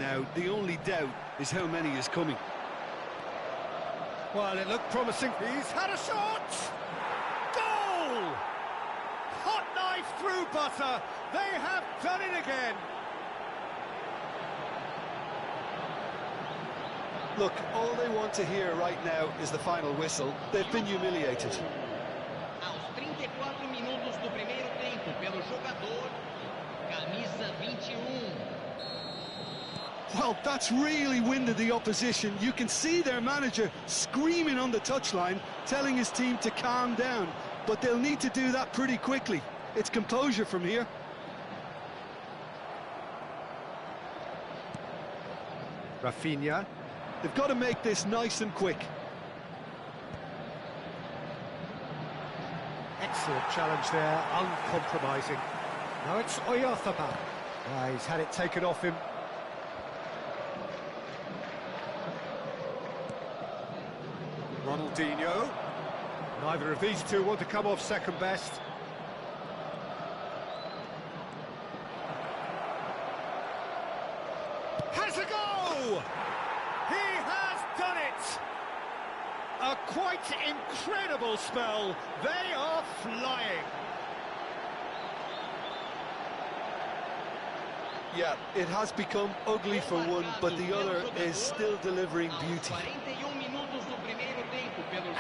now. The only doubt is how many is coming. Well, it looked promising. He's had a shot! Goal! Hot knife through butter. They have done it again. Look, all they want to hear right now is the final whistle. They've been humiliated. Aos 34 minutos do primeiro tempo, pelo jogador, camisa 21. Well, that's really winded the opposition. You can see their manager screaming on the touchline, telling his team to calm down. But they'll need to do that pretty quickly. It's composure from here. Rafinha. They've got to make this nice and quick. Excellent challenge there, uncompromising. Now it's Oyarzabal. He's had it taken off him. Ronaldinho. Neither of these two want to come off second best. Has a go! He has done it! A quite incredible spell. They are flying. Yeah, it has become ugly for one, but the other is still delivering beauty.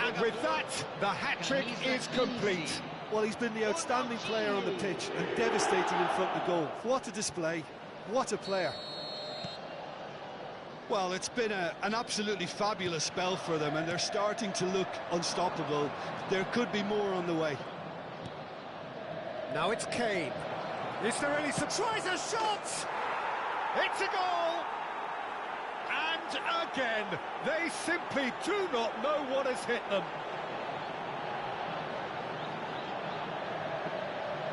And with that, the hat-trick is complete. Well, he's been the outstanding player on the pitch and devastating in front of goal. What a display. What a player. Well, it's been an absolutely fabulous spell for them, and they're starting to look unstoppable. There could be more on the way. Now it's Kane. Is there any surprise? A shot! It's a goal! And again, they simply do not know what has hit them.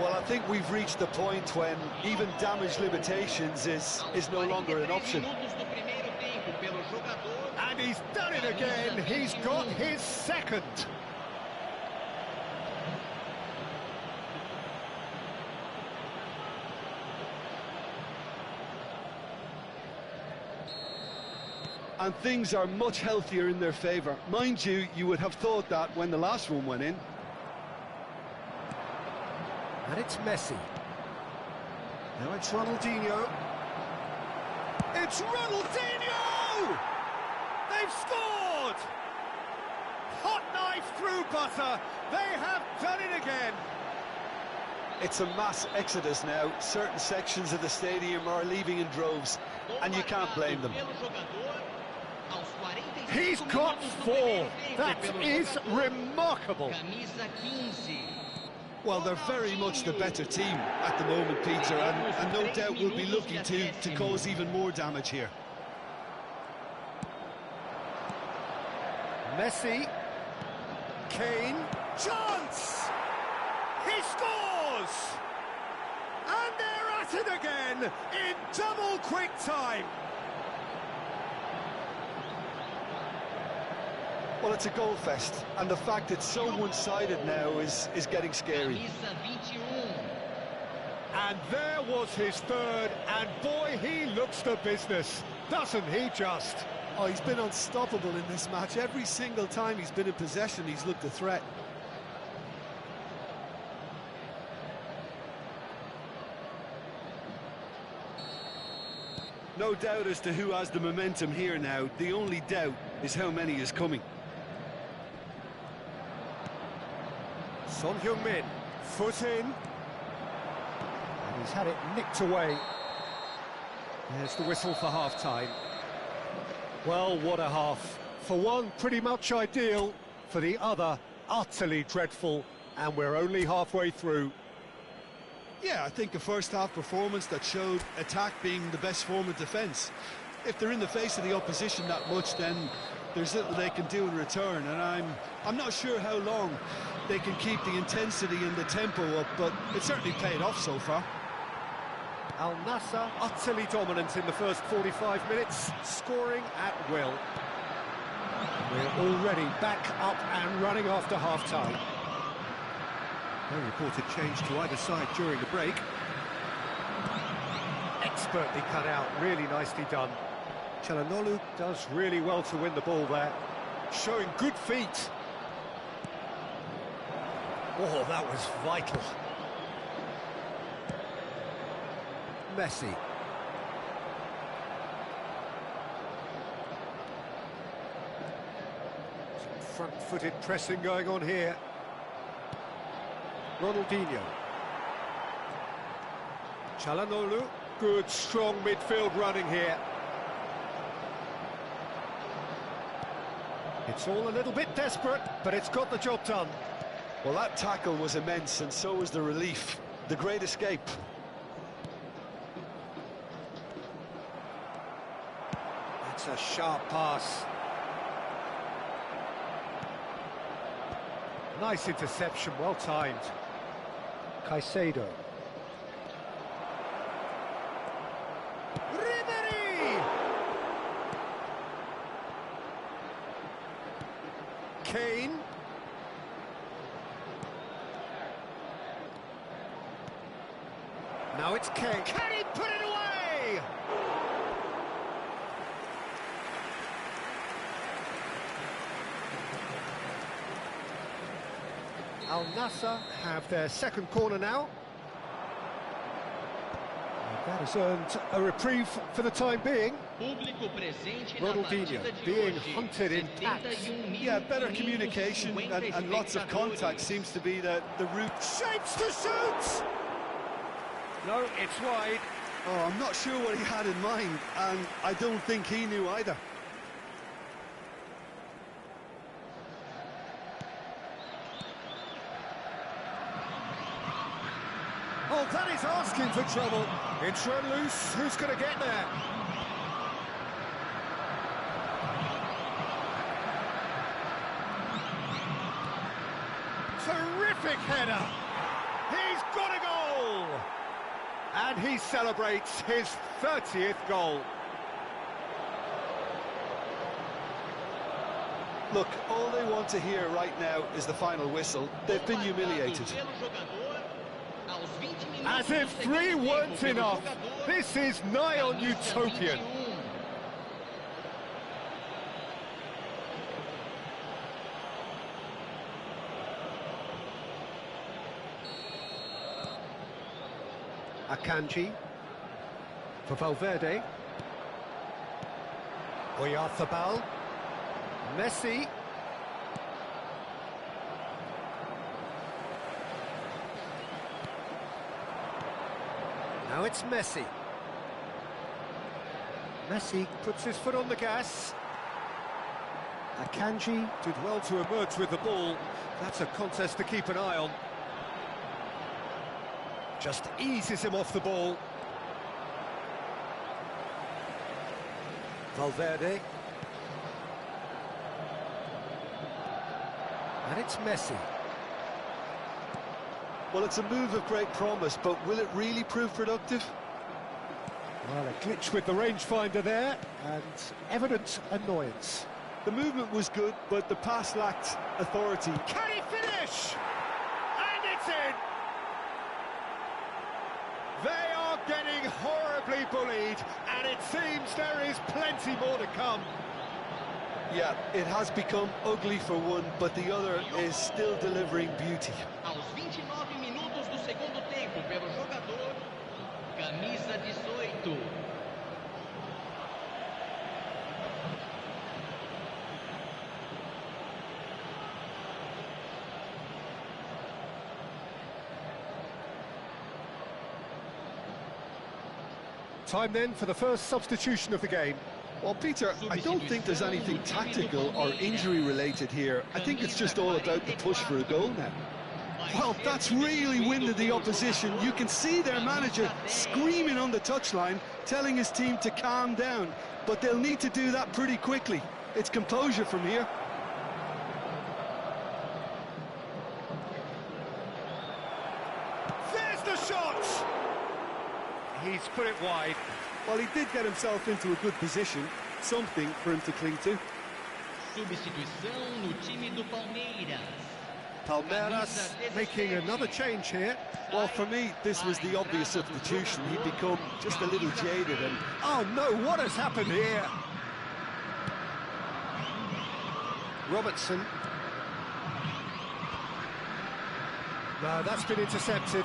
Well, I think we've reached the point when even damage limitations is no longer an option. And he's done it again. He's got his second. And things are much healthier in their favour. Mind you, you would have thought that when the last one went in. And it's Messi. Now it's Ronaldinho. It's Ronaldinho! They've scored! Hot knife through butter. They have done it again. It's a mass exodus now. Certain sections of the stadium are leaving in droves, and you can't blame them. He's got four. That is remarkable. Well, they're very much the better team at the moment, Peter, and no doubt will be looking to cause even more damage here. Messi. Kane. Chance! He scores! And they're at it again in double quick time. Well, it's a goal fest, and the fact it's so one-sided now is getting scary. And there was his third, and boy, he looks the business, doesn't he just? Oh, he's been unstoppable in this match. Every single time he's been in possession, he's looked a threat. No doubt as to who has the momentum here now. The only doubt is how many is coming. Son Heung-min, foot in. And he's had it nicked away. There's the whistle for half-time. Well, what a half. For one, pretty much ideal. For the other, utterly dreadful. And we're only halfway through. Yeah, I think a first-half performance that showed attack being the best form of defence. If they're in the face of the opposition that much, then there's little they can do in return, and I'm not sure how long they can keep the intensity and the tempo up, but it certainly paid off so far. Al Nassr utterly dominant in the first 45 minutes, scoring at will. We're already back up and running after half-time. No reported change to either side during the break. expertly cut out, really nicely done. Çalhanoğlu does really well to win the ball there, showing good feet. Oh, that was vital. Messi. Some front-footed pressing going on here. Ronaldinho. Çalhanoğlu, good, strong midfield running here. It's all a little bit desperate, but it's got the job done. Well, that tackle was immense, and so was the relief. The great escape. That's a sharp pass. Nice interception, well timed. Caicedo. Ribery! Kane. Now it's Kane. Can he put it away? Al Nassr have their second corner now. And that has earned a reprieve for the time being. Ronaldinho being hunted in tacks. Yeah, better communication and lots of contact seems to be the route. Shapes to shoot! No, it's wide. Oh, I'm not sure what he had in mind, and I don't think he knew either. Oh, that is asking for trouble. It's run loose. Who's going to get there? Terrific header. He's got a goal. And he celebrates his 30th goal. Look, all they want to hear right now is the final whistle. They've been humiliated. As if 3 weren't enough, this is nigh on utopian. Akanji for Valverde. Oyarzabal. Messi. Now it's Messi. Messi puts his foot on the gas. Akanji did well to emerge with the ball. That's a contest to keep an eye on. Just eases him off the ball. Valverde. And it's Messi. Well, it's a move of great promise, but will it really prove productive? Well, a glitch with the rangefinder there, and evident annoyance. The movement was good, but the pass lacked authority. Can he finish? And it's in! They are getting horribly bullied, and it seems there is plenty more to come. Yeah, it has become ugly for one, but the other is still delivering beauty. Aos 29 minutos do segundo tempo, pelo jogador, camisa 18. Time then for the first substitution of the game. Well, Peter, I don't think there's anything tactical or injury-related here. I think it's just all about the push for a goal now. Well, that's really winded the opposition. You can see their manager screaming on the touchline, telling his team to calm down. But they'll need to do that pretty quickly. It's composure from here. There's the shot! He's put it wide. Well, he did get himself into a good position, something for him to cling to. Substituição no time do Palmeiras. Palmeiras making another change here. Well, for me, this was the obvious substitution. He'd become just a little jaded and... Oh no, what has happened here? Robertson. No, that's been intercepted.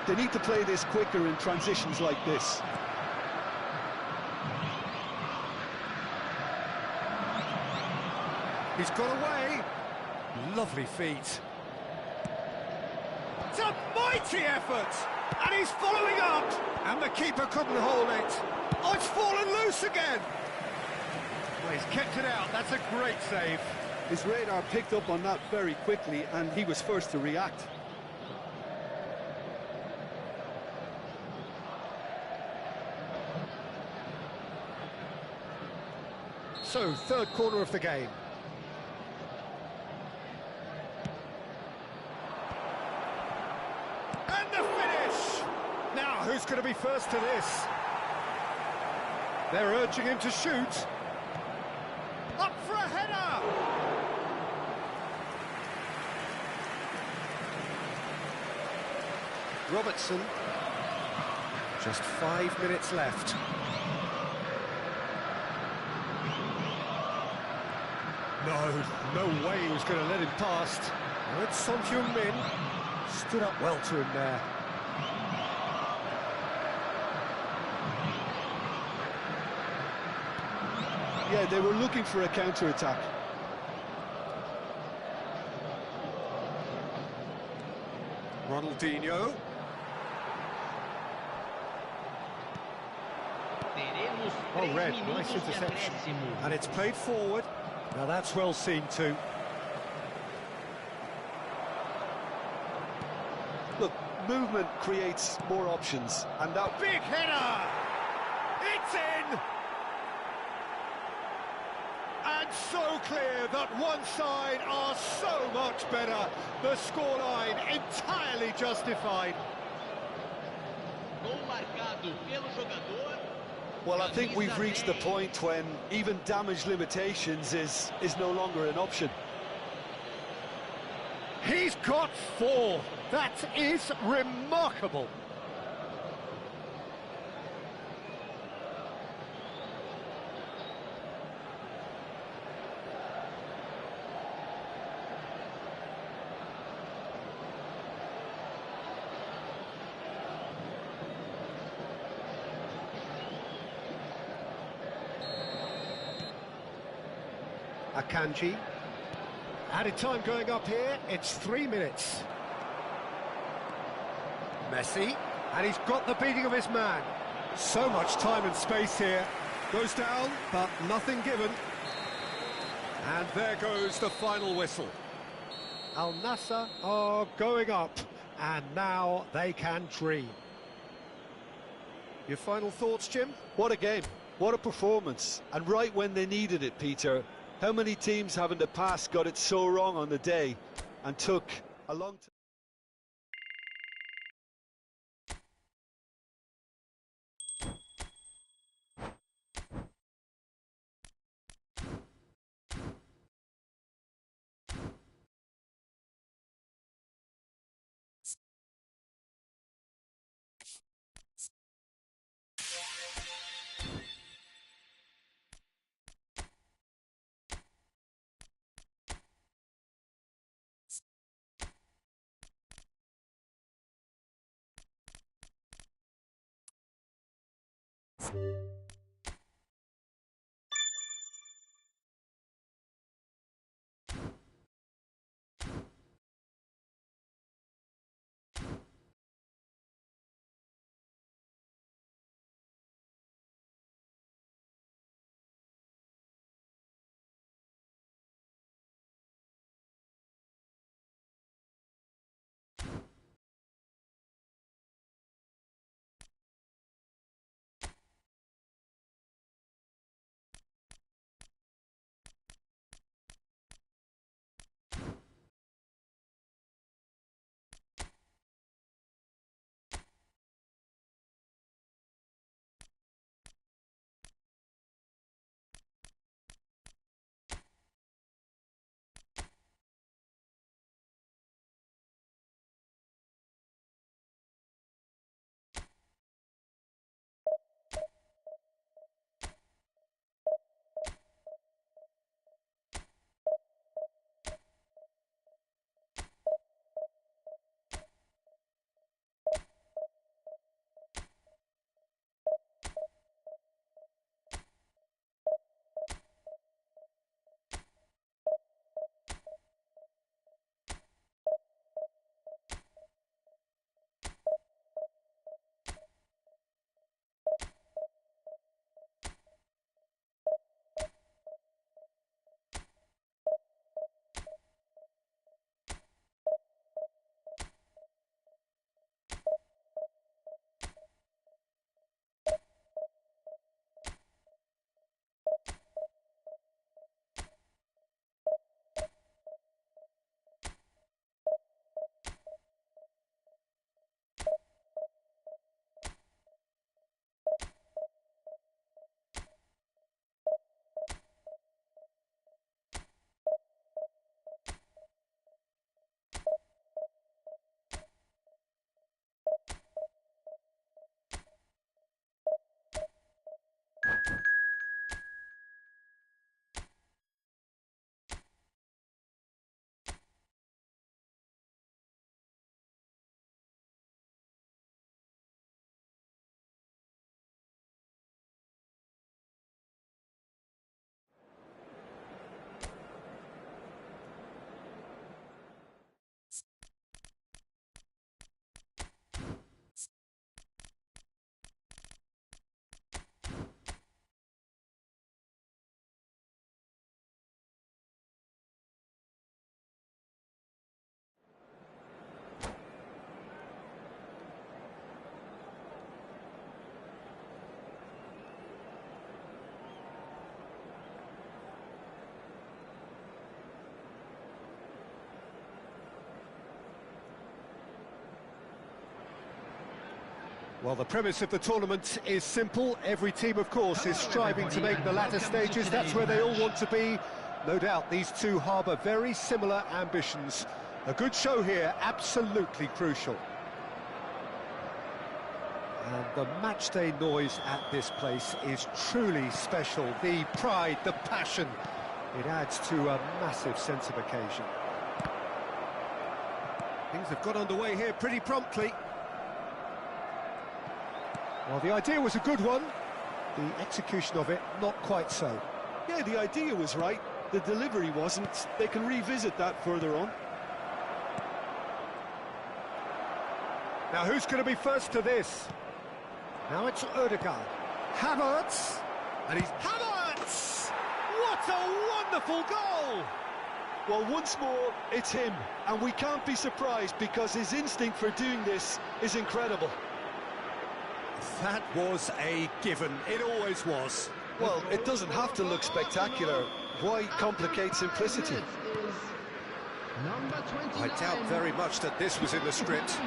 They need to play this quicker in transitions like this. He's got away. Lovely feet. It's a mighty effort! And he's following up! And the keeper couldn't hold it. Oh, it's fallen loose again! Well, he's kept it out. That's a great save. His radar picked up on that very quickly, and he was first to react. So, third quarter of the game. And the finish! Now, who's going to be first to this? They're urging him to shoot. Up for a header! Robertson. Just 5 minutes left. No way he was going to let him past. Good Son Heung-min stood up well to him there. Yeah, they were looking for a counter-attack. Ronaldinho. Oh, red, nice interception. And it's played forward. Now that's well seen too. Look, movement creates more options, and that... Big header! It's in! And so clear that one side are so much better. The scoreline entirely justified. Gol marcado pelo jogador. Well, I think we've reached the point when even damage limitations is no longer an option. He's got 4. That is remarkable. Akanji. Added time going up here, it's 3 minutes. Messi, and he's got the beating of his man. So much time and space here. Goes down, but nothing given. And there goes the final whistle. Al Nassr are going up, and now they can dream. Your final thoughts, Jim? What a game, what a performance, and right when they needed it, Peter. How many teams have in the past got it so wrong on the day and took a long time? Well, the premise of the tournament is simple. Every team, of course, is striving to make the latter stages. That's where they all want to be. No doubt these two harbour very similar ambitions. A good show here, absolutely crucial. And the matchday noise at this place is truly special. The pride, the passion, it adds to a massive sense of occasion. Things have got underway here pretty promptly. Well, the idea was a good one. The execution of it, not quite so. Yeah, the idea was right. The delivery wasn't. They can revisit that further on. Now, who's going to be first to this? Now it's Ødegaard. Havertz! And he's... Havertz! What a wonderful goal! Well, once more, it's him. And we can't be surprised because his instinct for doing this is incredible. That was a given. It always was. Well, it doesn't have to look spectacular. Why complicate simplicity? I doubt very much that this was in the script.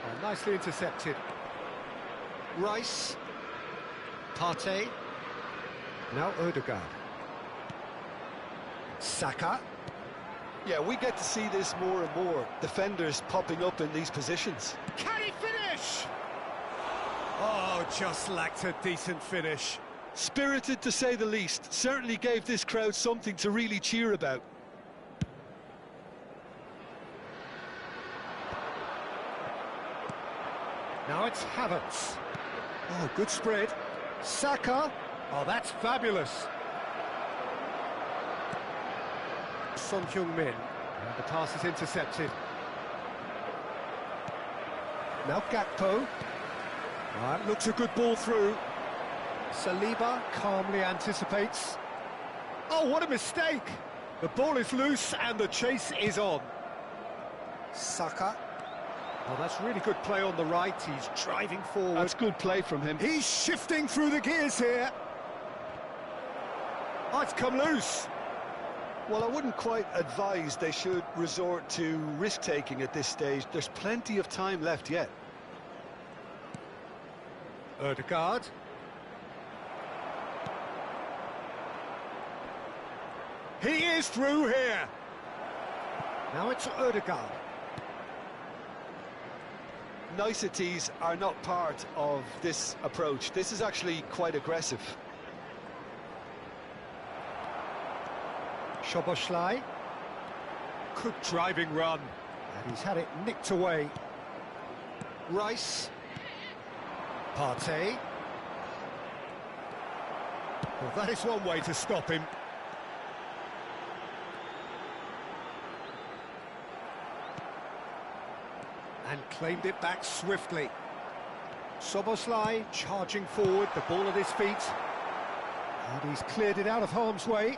Oh, nicely intercepted. Rice. Partey. Now Ødegaard. Saka. Yeah, we get to see this more and more. Defenders popping up in these positions. Can he finish? Oh, just lacked a decent finish. Spirited, to say the least. Certainly gave this crowd something to really cheer about. Now it's Havertz. Oh, good spread. Saka. Oh, that's fabulous. Son Heung-min. And the pass is intercepted. Now Gakpo. Right, looks a good ball through. Saliba calmly anticipates. Oh, what a mistake! The ball is loose and the chase is on. Saka. Oh, that's really good play on the right. He's driving forward. That's good play from him. He's shifting through the gears here. Oh, it's come loose. Well, I wouldn't quite advise they should resort to risk-taking at this stage. There's plenty of time left yet. Ødegaard. He is through here. Now it's Ødegaard. Niceties are not part of this approach. This is actually quite aggressive. Szoboszlai. Good driving run. And he's had it nicked away. Rice. Partey. Well, that is one way to stop him. And claimed it back swiftly. Szoboszlai charging forward, the ball at his feet. And he's cleared it out of harm's way.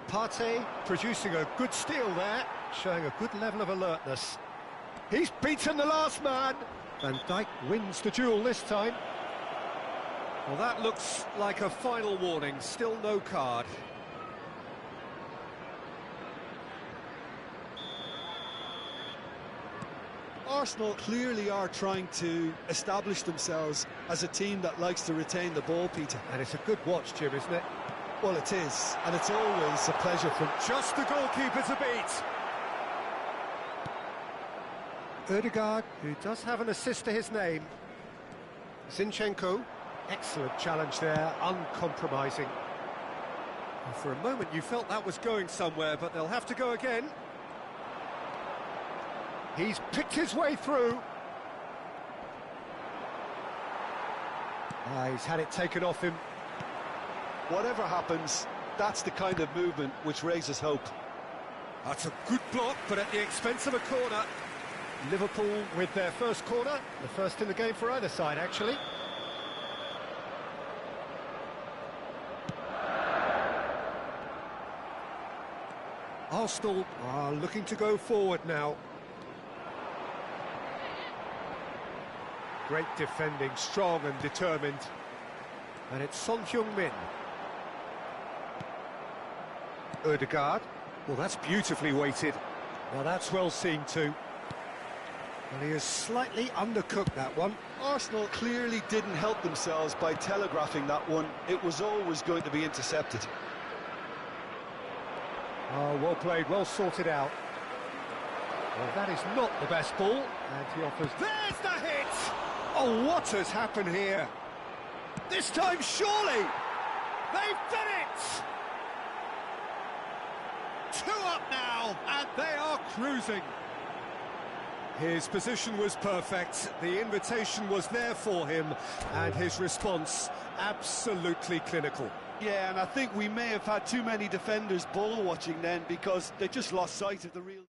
Partey producing a good steal there, showing a good level of alertness. He's beaten the last man. Van Dijk wins the duel this time. Well, that looks like a final warning, still no card. Arsenal clearly are trying to establish themselves as a team that likes to retain the ball, Peter. And it's a good watch, Jim, isn't it? Well, it is, and it's always a pleasure for... Just the goalkeeper to beat. Ødegaard, who does have an assist to his name. Zinchenko, excellent challenge there, uncompromising. And for a moment you felt that was going somewhere, but they'll have to go again. He's picked his way through. He's had it taken off him. Whatever happens, that's the kind of movement which raises hope. That's a good block, but at the expense of a corner. Liverpool with their first corner, the first in the game for either side, actually. Arsenal are looking to go forward now. Great defending, strong and determined. And it's Son Heung-min. Ødegaard. Well, that's beautifully weighted. Now that's well seen too. And he has slightly undercooked that one. Arsenal clearly didn't help themselves by telegraphing that one. It was always going to be intercepted. Oh, well played, well sorted out. Well, that is not the best ball, and he offers... There's the hit! Oh, what has happened here? This time, surely! They've done it! 2 up now, and they are cruising. His position was perfect, the invitation was there for him, and his response absolutely clinical. Yeah, and I think we may have had too many defenders ball watching then, because they just lost sight of the real...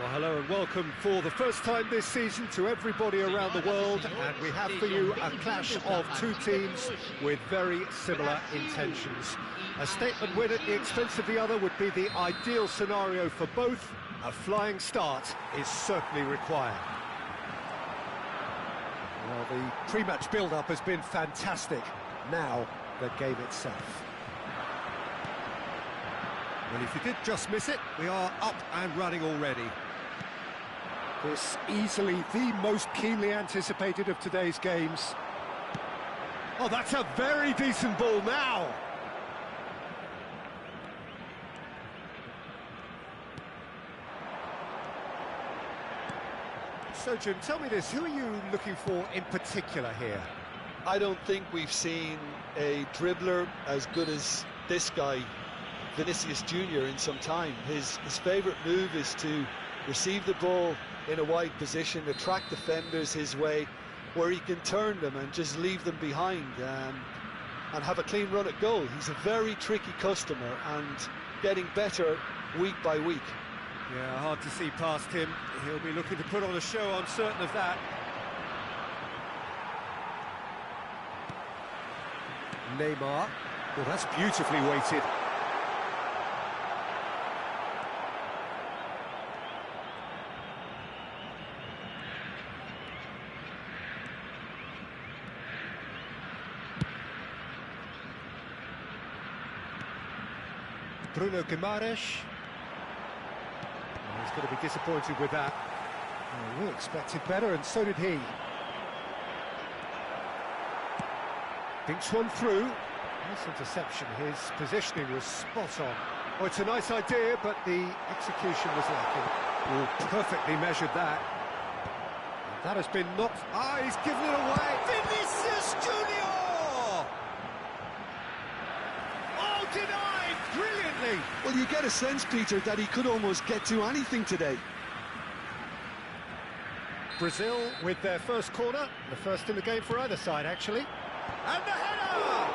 Well, hello and welcome for the first time this season to everybody around the world, and we have for you a clash of two teams with very similar intentions. A statement win at the expense of the other would be the ideal scenario for both. A flying start is certainly required. Well, the pre-match build-up has been fantastic. Now, the game itself. Well, if you did just miss it, we are up and running already. This easily the most keenly anticipated of today's games. Oh, that's a very decent ball now! So, Jim, tell me this, who are you looking for in particular here? I don't think we've seen a dribbler as good as this guy, Vinicius Junior, in some time. His favourite move is to receive the ball in a wide position, attract defenders his way, where he can turn them and just leave them behind and have a clean run at goal. He's a very tricky customer and getting better week by week. Yeah, hard to see past him. He'll be looking to put on a show, I'm certain of that. Neymar. Well, that's beautifully weighted. Bruno Guimaraes. He's going to be disappointed with that. Oh, we expected better, and so did he. Thinks one through. Nice interception. His positioning was spot on. Oh, it's a nice idea, but the execution was lacking. Oh, perfectly measured that. And that has been knocked. Ah, he's given it away. Vinicius Junior! Oh, denied brilliantly. Well, you get a sense, Peter, that he could almost get to anything today. Brazil with their first corner, the first in the game for either side, actually. And the header!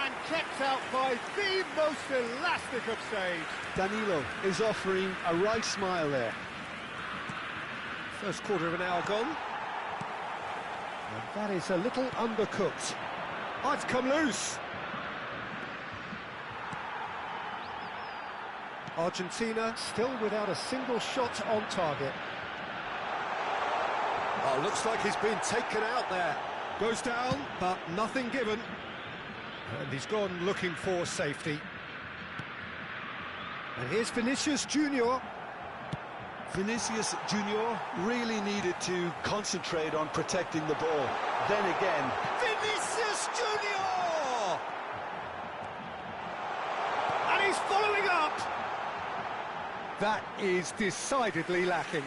And kept out by the most elastic of saves. Danilo is offering a right smile there. First quarter of an hour gone. And that is a little undercooked. Oh, it's come loose. Argentina still without a single shot on target. Oh, looks like he's been taken out there. Goes down, but nothing given. And he's gone looking for safety. And here's Vinicius Junior. Vinicius Junior really needed to concentrate on protecting the ball. Then again, Vinicius Junior! And he's following up. That is decidedly lacking.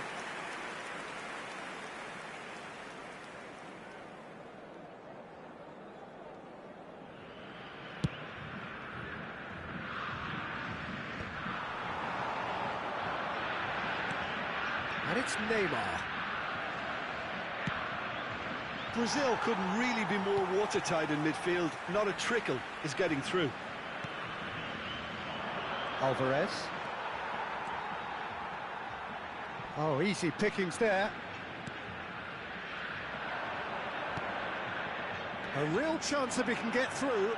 And it's Neymar. Brazil couldn't really be more watertight in midfield. Not a trickle is getting through. Alvarez. Oh, easy pickings there. A real chance if he can get through.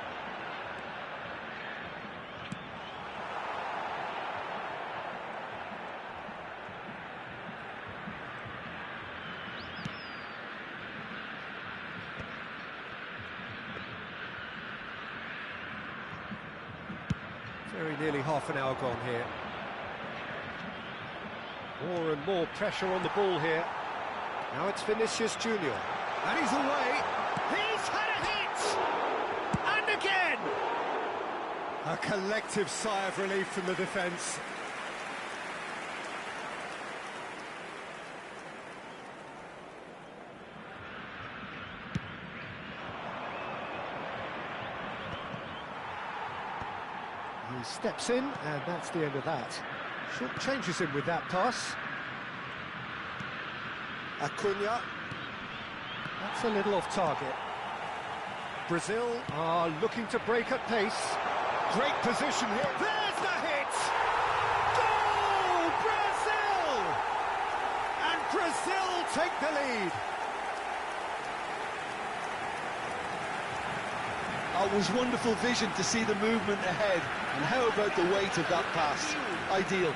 Very nearly half an hour gone here. More and more pressure on the ball here. Now it's Vinicius Junior. And he's away. He's had a hit! And again! A collective sigh of relief from the defence. He steps in, and that's the end of that. Short changes him with that pass. Acuna. That's a little off target. Brazil are looking to break at pace. Great position here. There's the hit! Goal, Brazil! Brazil take the lead. Oh, it was wonderful vision to see the movement ahead. And how about the weight of that pass? Ideal.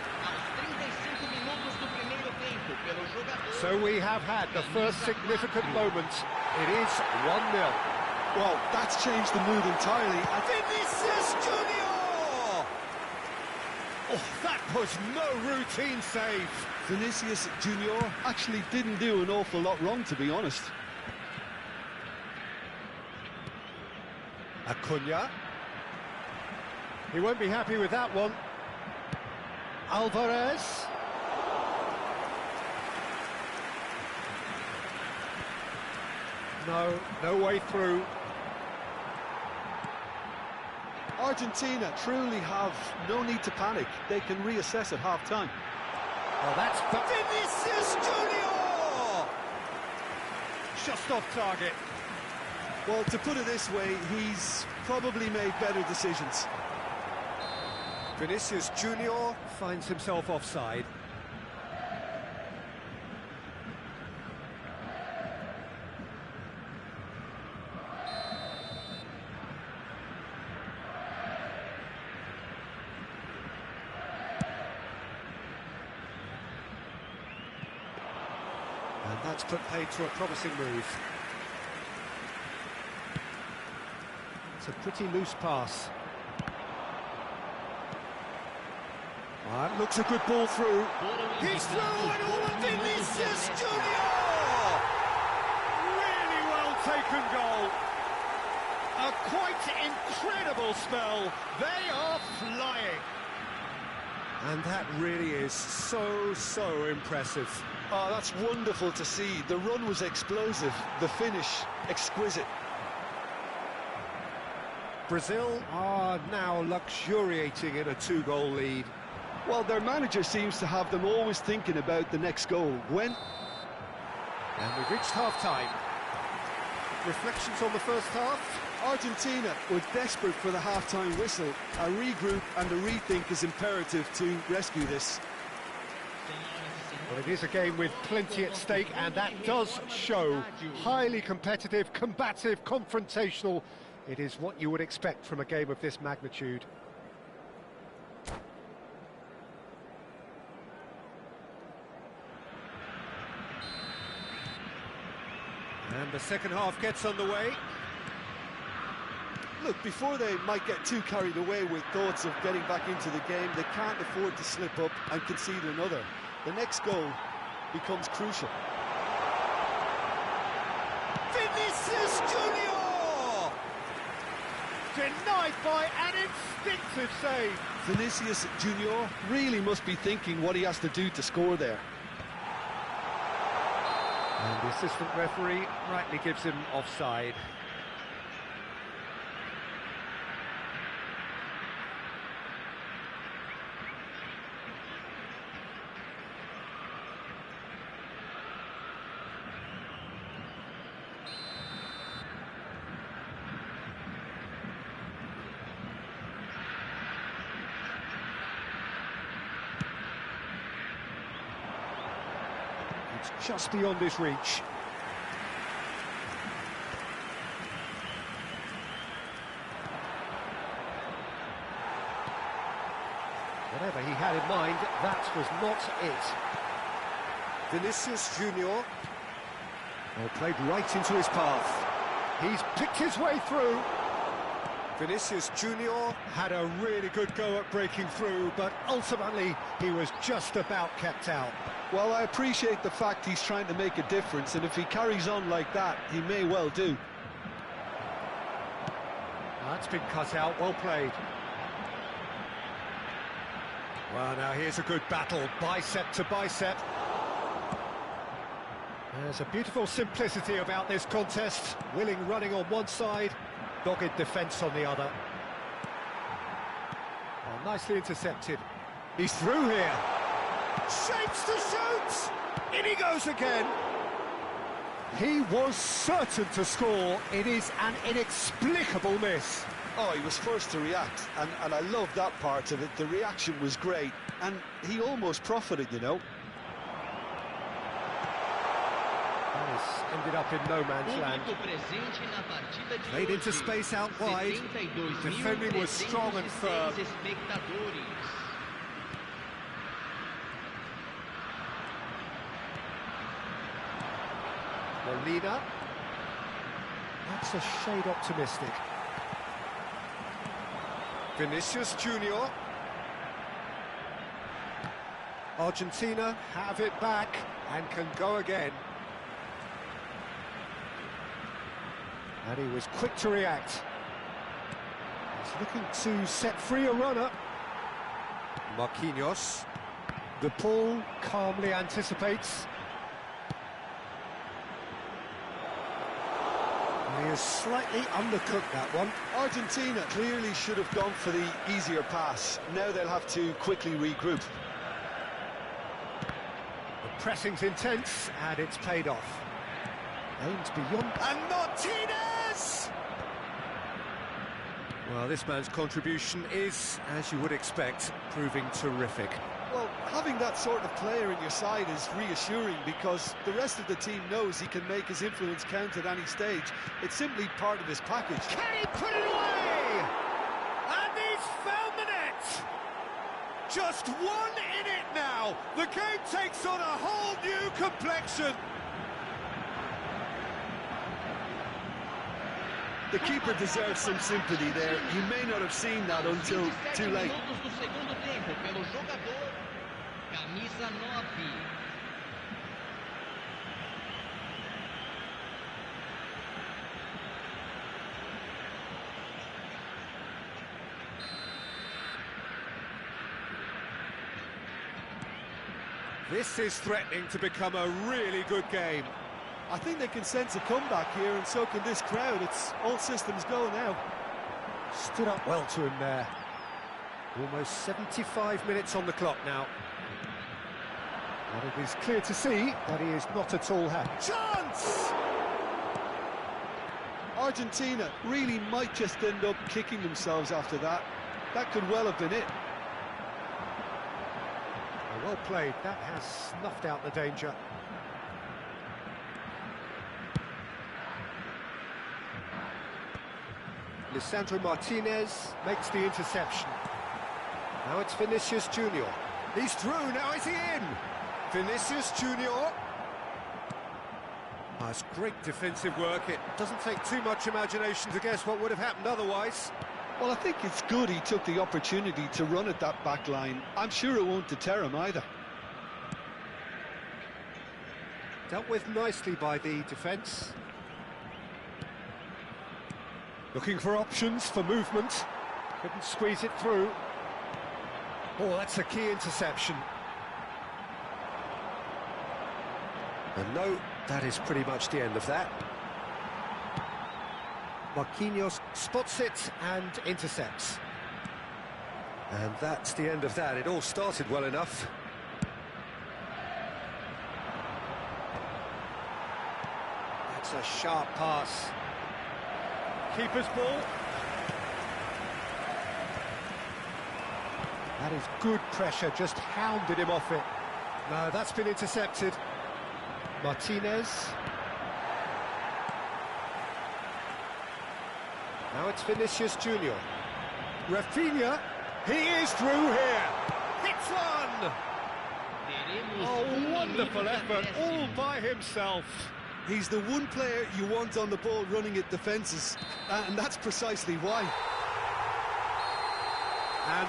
So we have had the first significant moment. It is 1-0. Well, that's changed the mood entirely. Vinicius Junior! Oh, that was no routine save. Vinicius Junior actually didn't do an awful lot wrong, to be honest. Acuna. He won't be happy with that one. Alvarez. No way through. Argentina truly have no need to panic. They can reassess at half-time. Oh, that's Vinicius Junior! Just off target. Well, to put it this way, he's probably made better decisions. Vinicius Junior finds himself offside. And that's put paid to a promising move. It's a pretty loose pass. Looks a good ball through. He's through and all of Vinicius Junior! Really well taken goal. A quite incredible spell. They are flying. And that really is so impressive. Oh, that's wonderful to see. The run was explosive, the finish exquisite. Brazil are now luxuriating in a 2-goal lead. Well, their manager seems to have them always thinking about the next goal. When? And we've reached half-time. Reflections on the first half? Argentina were desperate for the half-time whistle. A regroup and a rethink is imperative to rescue this. Well, it is a game with plenty at stake, and that does show. Highly competitive, combative, confrontational. It is what you would expect from a game of this magnitude. And the second half gets underway. Look, before they might get too carried away with thoughts of getting back into the game, they can't afford to slip up and concede another. The next goal becomes crucial. Vinicius Junior! Denied by an instinctive save. Vinicius Junior really must be thinking what he has to do to score there. And the assistant referee rightly gives him offside. It's just beyond his reach. Whatever he had in mind, that was not it. Vinicius Junior. Well, played right into his path. He's picked his way through. Vinicius Junior had a really good go at breaking through, but ultimately he was just about kept out. Well, I appreciate the fact he's trying to make a difference, and if he carries on like that, he may well do. That's been cut out, well played. Well, now here's a good battle, bicep to bicep. There's a beautiful simplicity about this contest. Willing running on one side, dogged defence on the other. Well, nicely intercepted. He's through here. Shapes to shoot! In he goes again. He was certain to score. It is an inexplicable miss. Oh, he was first to react, and I love that part of it. The reaction was great, and he almost profited, you know. This ended up in no man's land. Público presente na partida de Played into hoje. space out wide. Defending was strong and firm. 72.316 espectadores. Molina. That's a shade optimistic. Vinicius Junior. Argentina have it back and can go again. And he was quick to react. He's looking to set free a runner. Marquinhos. De Paul calmly anticipates. He has slightly undercooked that one. Argentina clearly should have gone for the easier pass. Now they'll have to quickly regroup. The pressing's intense, and it's paid off. Aims beyond... And Martinez! Well, this man's contribution is, as you would expect, proving terrific. Well, having that sort of player in your side is reassuring because the rest of the team knows he can make his influence count at any stage. It's simply part of his package. Can he put it away? And he's found the net! Just one in it now. The game takes on a whole new complexion. The keeper deserves some sympathy there. You may not have seen that until too late. Minutos do segundo tempo pelo jogador camisa 9. This is threatening to become a really good game. I think they can sense a comeback here, and so can this crowd. It's all systems go now. Stood up well to him there. Almost 75 minutes on the clock now. And it is clear to see that he is not at all happy. Chance! Argentina really might just end up kicking themselves after that. That could well have been it. Well played. That has snuffed out the danger. Lisandro Martinez makes the interception. Now it's Vinicius Junior. He's through, now is he in? Vinicius Junior. That's great defensive work. It doesn't take too much imagination to guess what would have happened otherwise. Well, I think it's good he took the opportunity to run at that back line. I'm sure it won't deter him either. Dealt with nicely by the defence. Looking for options for movement. Couldn't squeeze it through. Oh, that's a key interception. And no, that is pretty much the end of that. Marquinhos spots it and intercepts. And that's the end of that. It all started well enough. That's a sharp pass. Keeper's ball. That is good pressure, just hounded him off it. No, that's been intercepted. Martinez. Now it's Vinicius Junior. Rafinha, he is through here. Hits one! Oh, wonderful effort, all by himself. He's the one player you want on the ball running at defences, and that's precisely why. And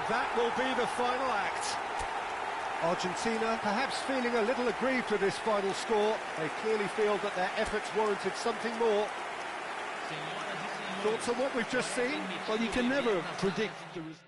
that will be the final act. Argentina perhaps feeling a little aggrieved with this final score. They clearly feel that their efforts warranted something more. Thoughts on what we've just seen? Well, you can never predict the result.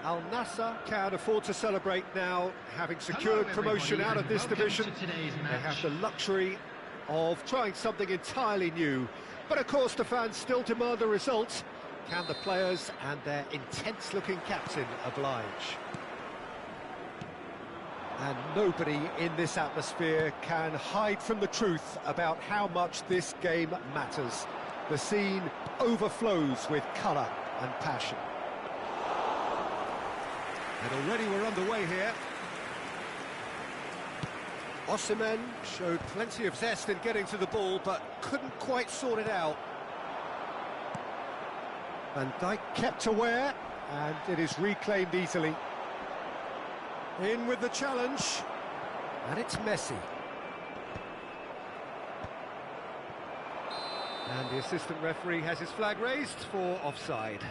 Al Nassr can afford to celebrate now, having secured promotion out of this division. They have the luxury of trying something entirely new. But of course the fans still demand the results. Can the players and their intense-looking captain oblige? And nobody in this atmosphere can hide from the truth about how much this game matters. The scene overflows with colour and passion. And already we're underway here. Osimhen showed plenty of zest in getting to the ball, but couldn't quite sort it out. Van Dijk kept aware, and it is reclaimed easily. In with the challenge, and it's Messi. And the assistant referee has his flag raised for offside.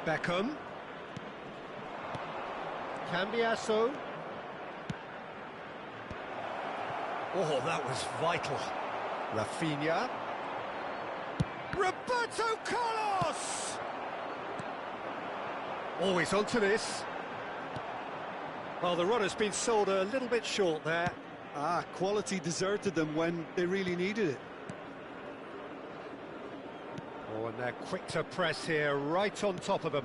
Beckham. Cambiasso. Oh, that was vital. Rafinha. Roberto Carlos! Always onto this. Well, the run has been sold a little bit short there. Quality deserted them when they really needed it. Oh, and they're quick to press here, right on top of them.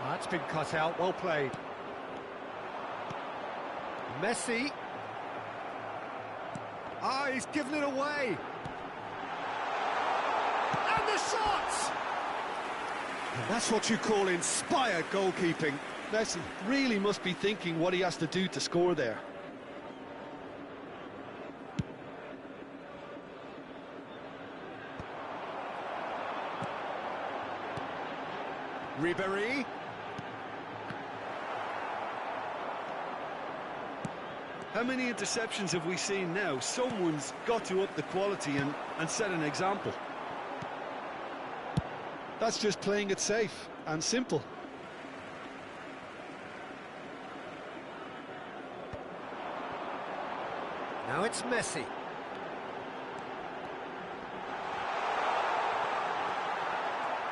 That's been cut out, well played. Messi. He's given it away. And the shot! And that's what you call inspired goalkeeping. Messi really must be thinking what he has to do to score there. Ribéry. How many interceptions have we seen now? Someone's got to up the quality and set an example. That's just playing it safe and simple. Now it's Messi.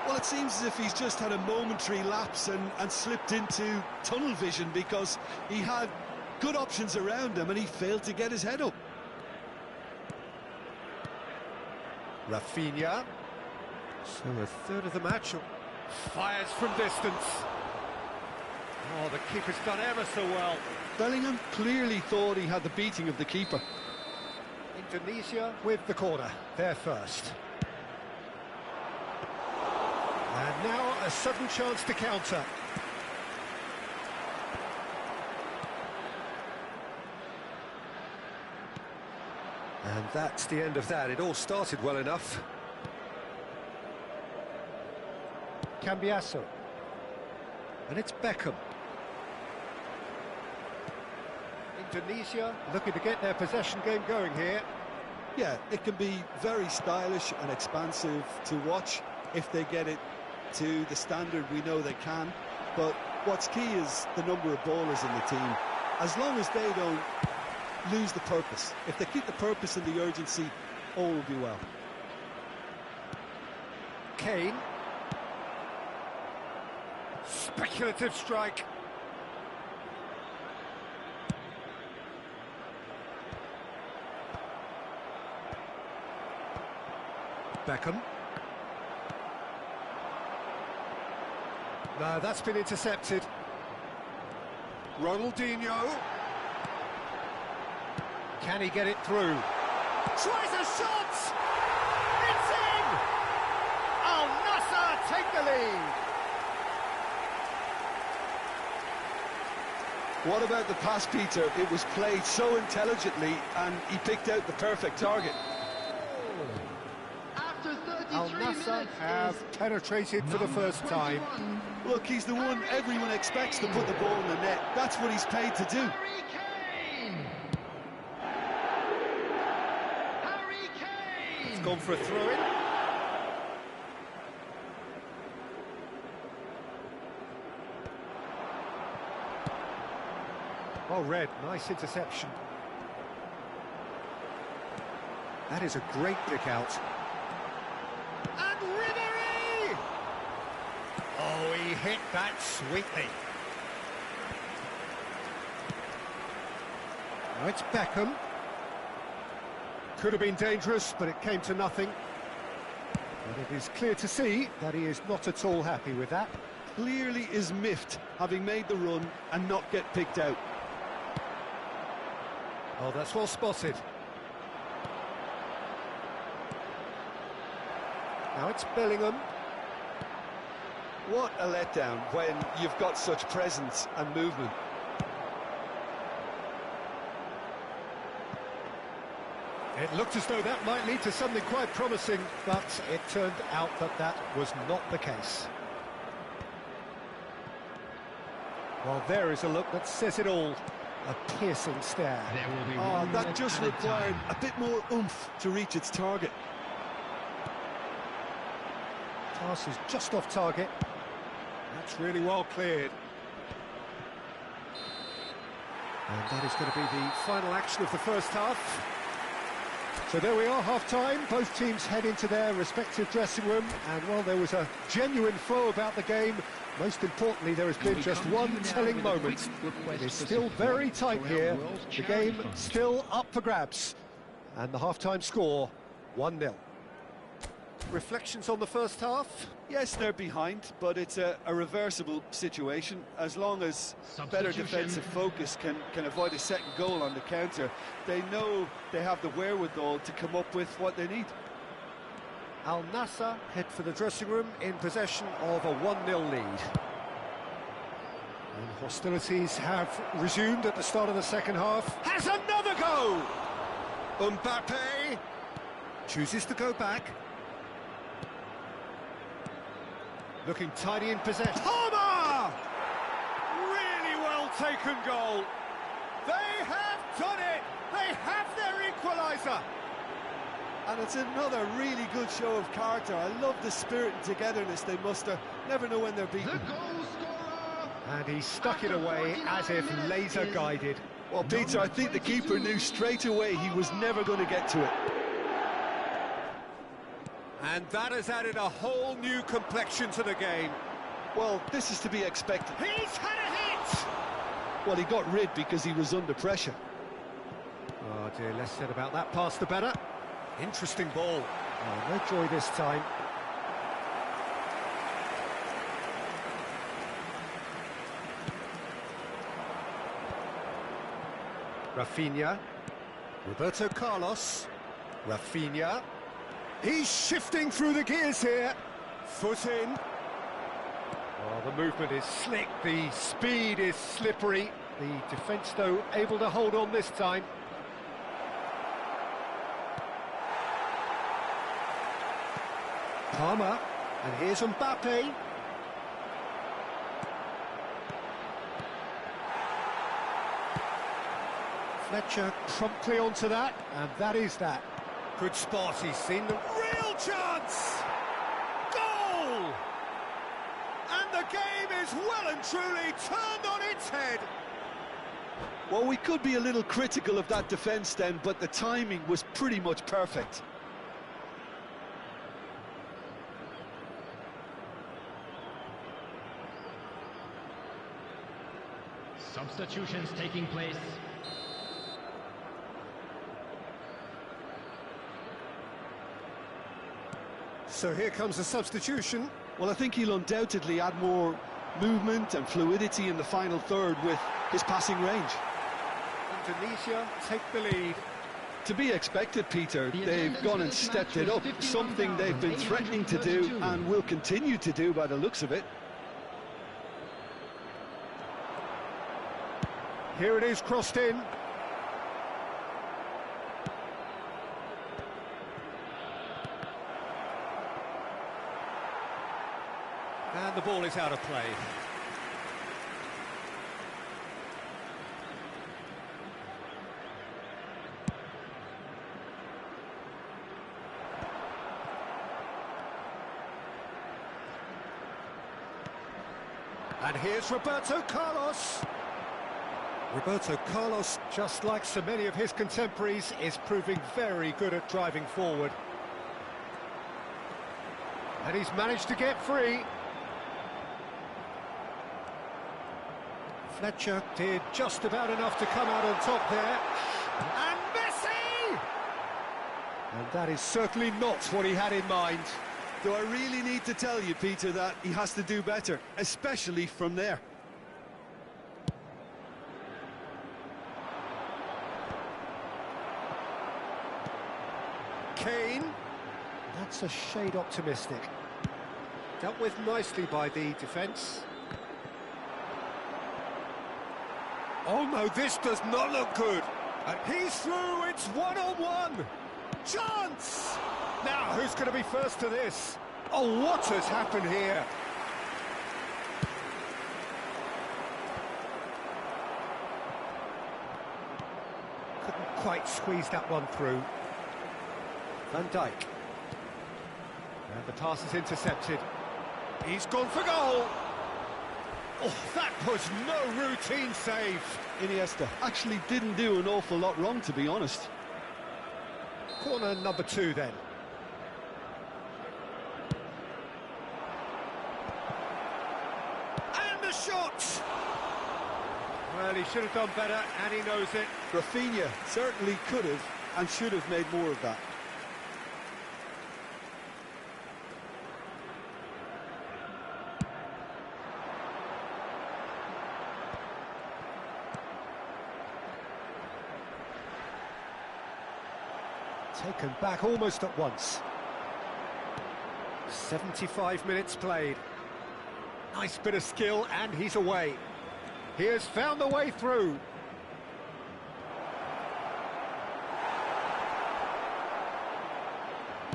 Well, it seems as if he's just had a momentary lapse and slipped into tunnel vision because he had good options around him and he failed to get his head up. Rafinha. So a third of the match. Fires from distance. Oh, the keeper's done ever so well. Bellingham clearly thought he had the beating of the keeper. Indonesia with the corner, they're first. And now a sudden chance to counter. And that's the end of that. It all started well enough. Cambiasso. And it's Beckham. Indonesia looking to get their possession game going here. Yeah, it can be very stylish and expansive to watch if they get it to the standard we know they can. But what's key is the number of ballers in the team. As long as they don't lose the purpose, if they keep the purpose and the urgency, all will be well. Kane. Speculative strike. Beckham. No, that's been intercepted. Ronaldinho. Can he get it through? Tries a shot! It's in! Al Nassr take the lead! What about the pass, Peter? It was played so intelligently and he picked out the perfect target. Al Nassr have penetrated for the first time. Look, he's the one everyone expects to put the ball in the net. That's what he's paid to do. It's gone for a throw-in. Oh, Red, nice interception. That is a great pick out. And Ribéry! Oh, he hit that sweetly. Now it's Beckham. Could have been dangerous, but it came to nothing. But it is clear to see that he is not at all happy with that. Clearly is miffed, having made the run and not get picked out. Oh, that's well spotted. Now it's Bellingham. What a letdown when you've got such presence and movement. It looked as though that might lead to something quite promising, but it turned out that that was not the case. Well, there is a look that says it all. A piercing stare. There will be Oh, one that minute just at a required time. a bit more oomph to reach its target. Pass is just off target. That's really well cleared. And that is going to be the final action of the first half. So there we are, half-time. Both teams head into their respective dressing room. And while there was a genuine flow about the game, most importantly, there has been just one telling moment. It is still very tight here. The game still up for grabs. And the half-time score, 1-0. Reflections on the first half? Yes, they're behind, but it's a reversible situation. As long as better defensive focus can avoid a second goal on the counter, they know they have the wherewithal to come up with what they need. Al Nassr head for the dressing room in possession of a 1-0 lead. And hostilities have resumed at the start of the second half. Has another go! Mbappe chooses to go back. Looking tidy in possession. Palmer! Really well taken goal. They have done it! They have their equaliser! And it's another really good show of character. I love the spirit and togetherness they muster. Never know when they're beaten. The goal scorer! And he stuck it away as if laser guided. Well, Peter, I think the keeper knew straight away he was never going to get to it. And that has added a whole new complexion to the game. Well, this is to be expected. He's had a hit! Well, he got rid because he was under pressure. Oh dear, less said about that pass the better. Interesting ball. Oh, no joy this time. Rafinha. Roberto Carlos. Rafinha. He's shifting through the gears here. Foot in. Oh, the movement is slick, the speed is slippery. The defence, though, able to hold on this time. Palmer, and here's Mbappe. Fletcher promptly onto that, and that is that. Good spot, he's seen the real chance! Goal! And the game is well and truly turned on its head. Well, we could be a little critical of that defence then, but the timing was pretty much perfect. Substitutions taking place. So here comes the substitution. Well, I think he'll undoubtedly add more movement and fluidity in the final third with his passing range. Indonesia take the lead. To be expected, Peter. They've gone and stepped it up, something they've been threatening to do and will continue to do by the looks of it. Here it is, crossed in. And the ball is out of play. And here's Roberto Carlos. Roberto Carlos, just like so many of his contemporaries, is proving very good at driving forward. And he's managed to get free. Fletcher did just about enough to come out on top there. And Messi! And that is certainly not what he had in mind. Do I really need to tell you, Peter, that he has to do better, especially from there? Kane. That's a shade optimistic. Dealt with nicely by the defence. Oh no, this does not look good. And he's through, it's one-on-one. Chance! Now, who's going to be first to this? Oh, what has happened here? quite squeeze that one through. Van Dijk. And the pass is intercepted. He's gone for goal! Oh, that was no routine save. Iniesta actually didn't do an awful lot wrong, to be honest. Corner number 2 then. And the shot! Well, he should have done better, and he knows it. Rafinha certainly could have and should have made more of that. Taken back almost at once. 75 minutes played. Nice bit of skill, and he's away. He has found the way through.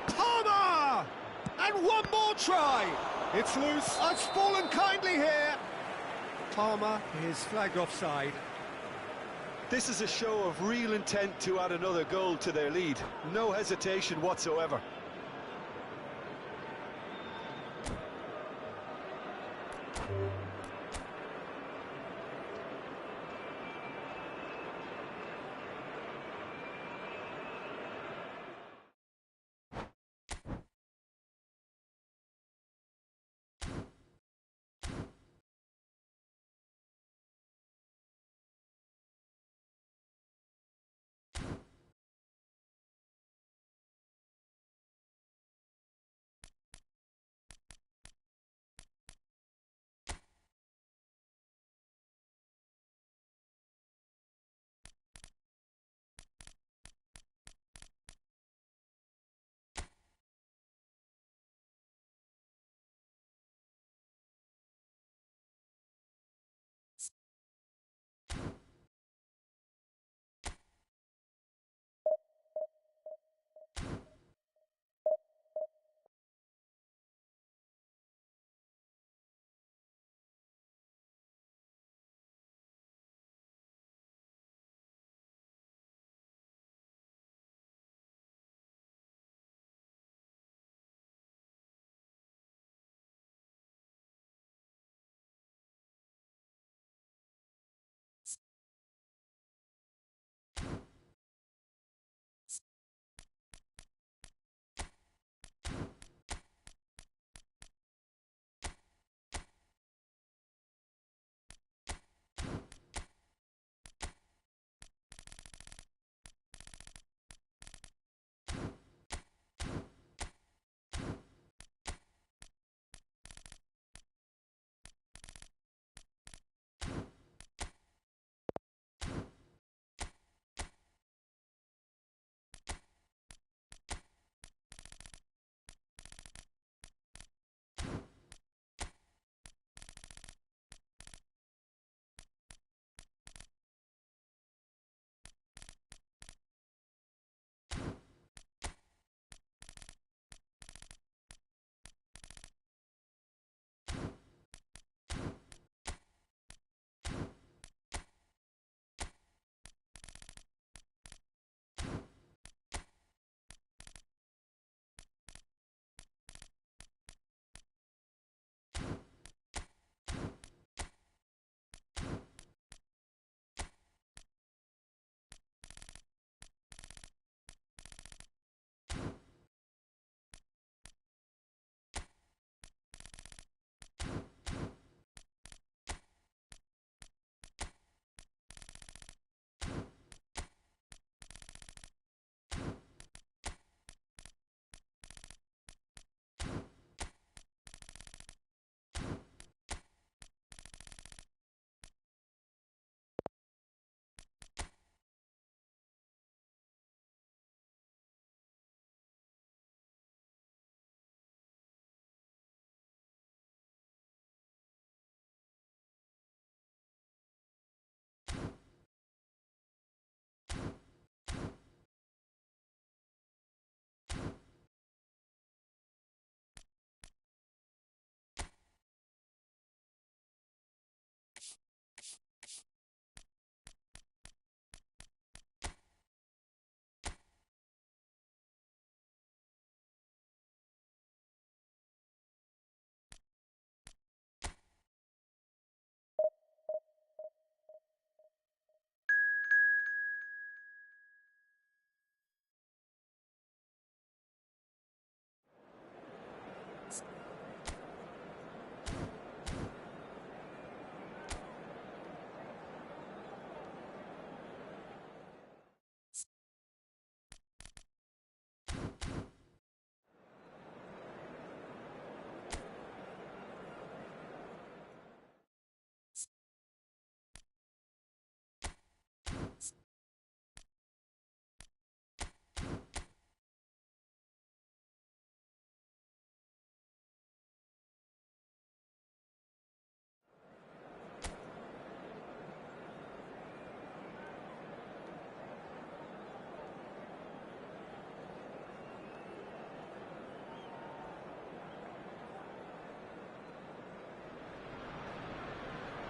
Palmer! And one more try! It's loose. It's fallen kindly here. Palmer is flagged offside. This is a show of real intent to add another goal to their lead. No hesitation whatsoever.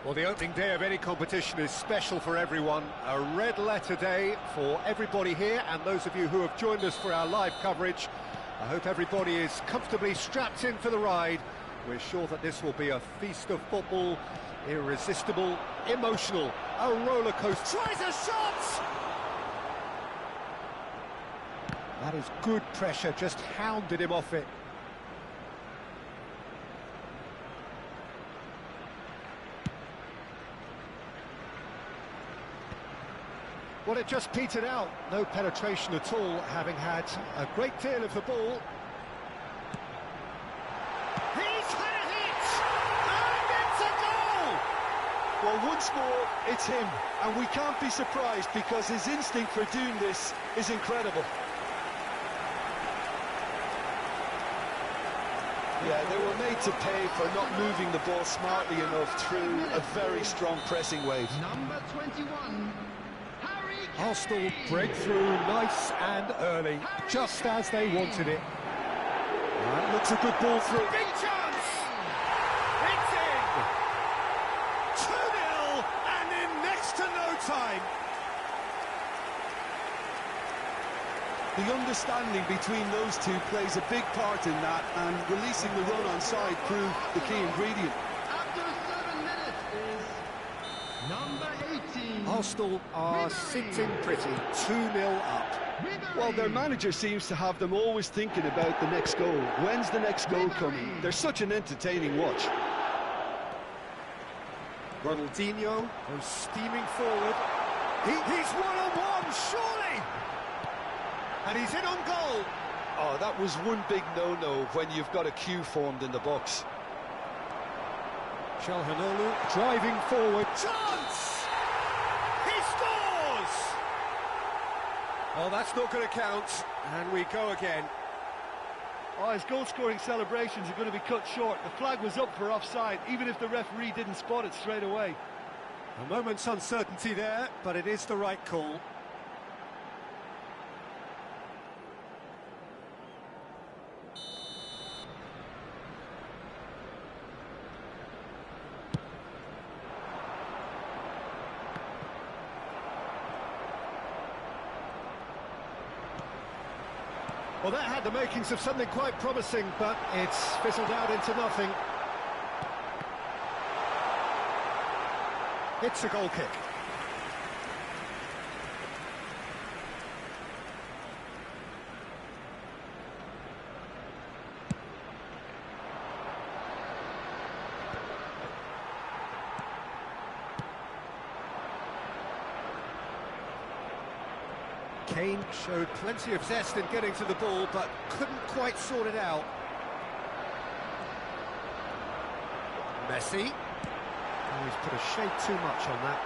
Well, the opening day of any competition is special for everyone. A red letter day for everybody here, and those of you who have joined us for our live coverage. I hope everybody is comfortably strapped in for the ride. We're sure that this will be a feast of football, irresistible, emotional, a roller coaster. Tries a shot! That is good pressure, just hounded him off it. Well, it just petered out. No penetration at all, having had a great deal of the ball. He's had a hit! And it's a goal! Well, once more, it's him. And we can't be surprised because his instinct for doing this is incredible. Yeah, they were made to pay for not moving the ball smartly enough through a very strong pressing wave. Number 21. Arsenal break through nice and early, just as they wanted it. That looks a good ball through. Big chance! It's in! 2-0 and in next to no time. The understanding between those two plays a big part in that, and releasing the run on side proved the key ingredient. After 7 minutes is number 18. Arsenal are sitting pretty, 2-0 up. Well, their manager seems to have them always thinking about the next goal. When's the next goal coming? They're such an entertaining watch. Ronaldinho goes steaming forward. He's one-on-one, surely! And he's in on goal. Oh, that was one big no-no when you've got a queue formed in the box. Çalhanoğlu driving forward. Chance! He scores! Oh, that's not going to count. And we go again. Oh, his goal-scoring celebrations are going to be cut short. The flag was up for offside, even if the referee didn't spot it straight away. A moment's uncertainty there, but it is the right call. Well, that had the makings of something quite promising, but it's fizzled out into nothing. It's a goal kick. Kane showed plenty of zest in getting to the ball, but couldn't quite sort it out. Messi. Oh, he's put a shade too much on that.